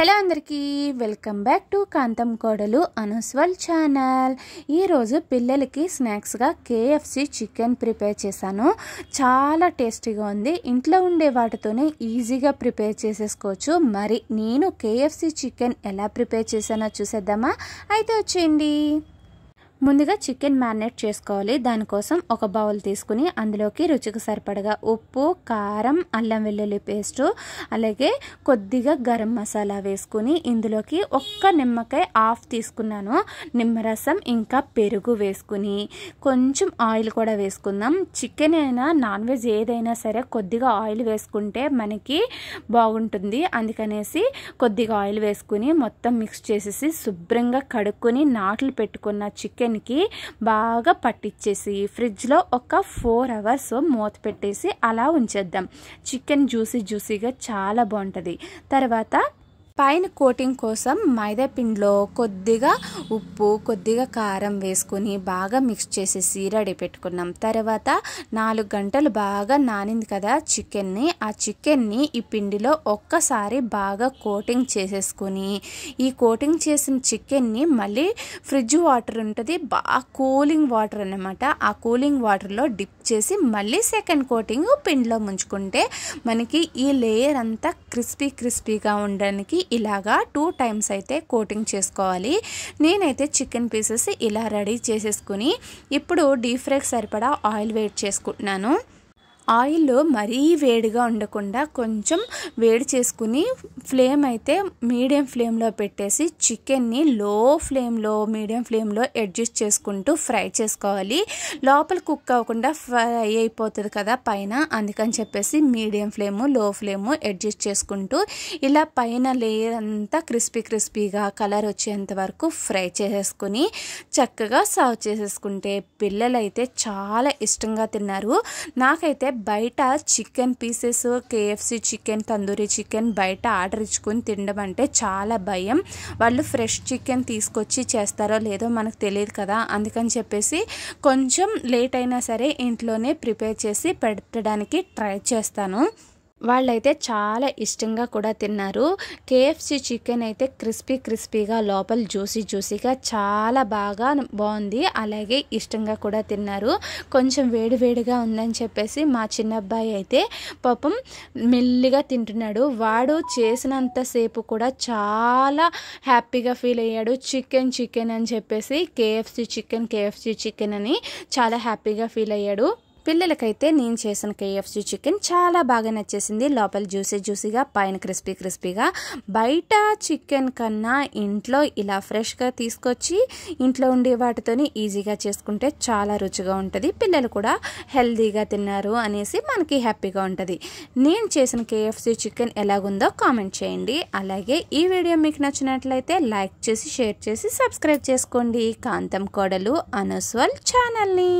Hello అందరికీ welcome back to కాంతం కోడలు అనుస్వల్ channel. ఈరోజు పిల్లలకి స్నాక్స్గా కేఎఫ్సి చికెన్ ప్రిపేర్ చేశాను. చాలా టేస్టీగా ఉంది. ఇంట్లో ఉండే వాటితోనే ఈజీగా ప్రిపేర్ చేసేసుకోవచ్చు. మరి నేను కేఎఫ్సి చికెన్ ఎలా ప్రిపేర్ చేశానో చూసేద్దామా? అయితే వచ్చేయండి. ముందుగా చికెన్ మ్యారినేట్ చేసుకోవాలి. దానికోసం ఒక బౌల్ తీసుకుని అందులోకి రుచికి సరిపడగా ఉప్పు, కారం, అల్లం వెల్లుల్లి పేస్టు, అలాగే కొద్దిగా గరం మసాలా వేసుకుని ఇందులోకి ఒక్క నిమ్మకాయ హాఫ్ తీసుకున్నాను. నిమ్మరసం ఇంకా పెరుగు వేసుకుని కొంచెం ఆయిల్ కూడా వేసుకుందాం. చికెన్ అయినా నాన్ వెజ్ ఏదైనా సరే కొద్దిగా ఆయిల్ వేసుకుంటే మనకి బాగుంటుంది. అందుకనేసి కొద్దిగా ఆయిల్ వేసుకుని మొత్తం మిక్స్ చేసేసి శుభ్రంగా కడుక్కొని నాట్లు పెట్టుకున్న చికెన్ బాగా పట్టించేసి ఫ్రిడ్జ్లో ఒక 4 hours మూత పెట్టేసి అలా ఉంచేద్దాం. చికెన్ జ్యూసీగా చాలా బాగుంటుంది. తర్వాత పైన కోటింగ్ కోసం మైదా పిండిలో కొద్దిగా ఉప్పు, కొద్దిగా కారం వేసుకొని బాగా మిక్స్ చేసేసి రెడీ పెట్టుకున్నాం. తర్వాత 4 గంటలు బాగా నానింది కదా చికెన్ని, ఆ చికెన్ని ఈ పిండిలో ఒక్కసారి బాగా కోటింగ్ చేసేసుకొని ఈ కోటింగ్ చేసిన చికెన్ని మళ్ళీ ఫ్రిడ్జ్ వాటర్ ఉంటుంది, బాగా కూలింగ్ వాటర్ అన్నమాట. ఆ కూలింగ్ వాటర్లో డిప్ చేసి మళ్ళీ సెకండ్ కోటింగ్ పిండిలో ముంచుకుంటే మనకి ఈ లేయర్ అంతా క్రిస్పీగా ఉండడానికి ఇలాగా 2 times అయితే కోటింగ్ చేసుకోవాలి. నేనైతే చికెన్ పీసెస్ ఇలా రెడీ చేసేసుకుని ఇప్పుడు డీప్ ఫ్రైకి సరిపడా ఆయిల్ వేడి చేసుకుంటున్నాను. ఆయిల్ మరీ వేడిగా ఉండకుండా కొంచెం వేడి చేసుకుని ఫ్లేమ్ అయితే మీడియం ఫ్లేమ్లో పెట్టేసి చికెన్ని లో ఫ్లేమ్లో మీడియం ఫ్లేమ్లో అడ్జస్ట్ చేసుకుంటూ ఫ్రై చేసుకోవాలి. లోపల కుక్ అవ్వకుండా ఫ్రై అయిపోతుంది కదా పైన, అందుకని చెప్పేసి మీడియం ఫ్లేము లో ఫ్లేము అడ్జస్ట్ చేసుకుంటూ ఇలా పైన లేయర్ అంతా క్రిస్పీగా కలర్ వచ్చేంత వరకు ఫ్రై చేసేసుకుని చక్కగా సర్వ్ చేసేసుకుంటే పిల్లలైతే చాలా ఇష్టంగా తిన్నారు. నాకైతే బయట chicken pieces, KFC chicken, tandoori chicken బయట ఆర్డర్ ఇచ్చుకొని తినడం అంటే చాలా భయం. వాళ్ళు ఫ్రెష్ చికెన్ తీసుకొచ్చి చేస్తారో లేదో మనకు తెలియదు కదా. అందుకని చెప్పేసి కొంచెం లేట్ అయినా సరే ఇంట్లోనే ప్రిపేర్ చేసి పెట్టడానికి ట్రై చేస్తాను. వాళ్ళైతే చాలా ఇష్టంగా కూడా తిన్నారు. కేఎఫ్సి చికెన్ అయితే క్రిస్పీగా లోపల జ్యూసీగా చాలా బాగా బాగుంది. అలాగే ఇష్టంగా కూడా తిన్నారు. కొంచెం వేడిగా ఉందని చెప్పేసి మా చిన్నబ్బాయి అయితే పాపం మెల్లిగా తింటున్నాడు. వాడు చేసినంతసేపు కూడా చాలా హ్యాపీగా ఫీల్ అయ్యాడు. చికెన్ అని చెప్పేసి కేఎఫ్సి చికెన్ అని చాలా హ్యాపీగా ఫీల్ అయ్యాడు. పిల్లలకైతే నేను చేసిన కేఎఫ్సి చికెన్ చాలా బాగా నచ్చేసింది. లోపల జ్యూసీగా పైన క్రిస్పీగా. బయట చికెన్ కన్నా ఇంట్లో ఇలా ఫ్రెష్గా తీసుకొచ్చి ఇంట్లో ఉండే వాటితోని ఈజీగా చేసుకుంటే చాలా రుచిగా ఉంటుంది. పిల్లలు కూడా హెల్తీగా తిన్నారు అనేసి మనకి హ్యాపీగా ఉంటుంది. నేను చేసిన కేఎఫ్సి చికెన్ ఎలాగుందో కామెంట్ చేయండి. అలాగే ఈ వీడియో మీకు నచ్చినట్లయితే లైక్ చేసి, షేర్ చేసి, సబ్స్క్రైబ్ చేసుకోండి కాంతం కోడలు అనుస్వల్ ఛానల్ని.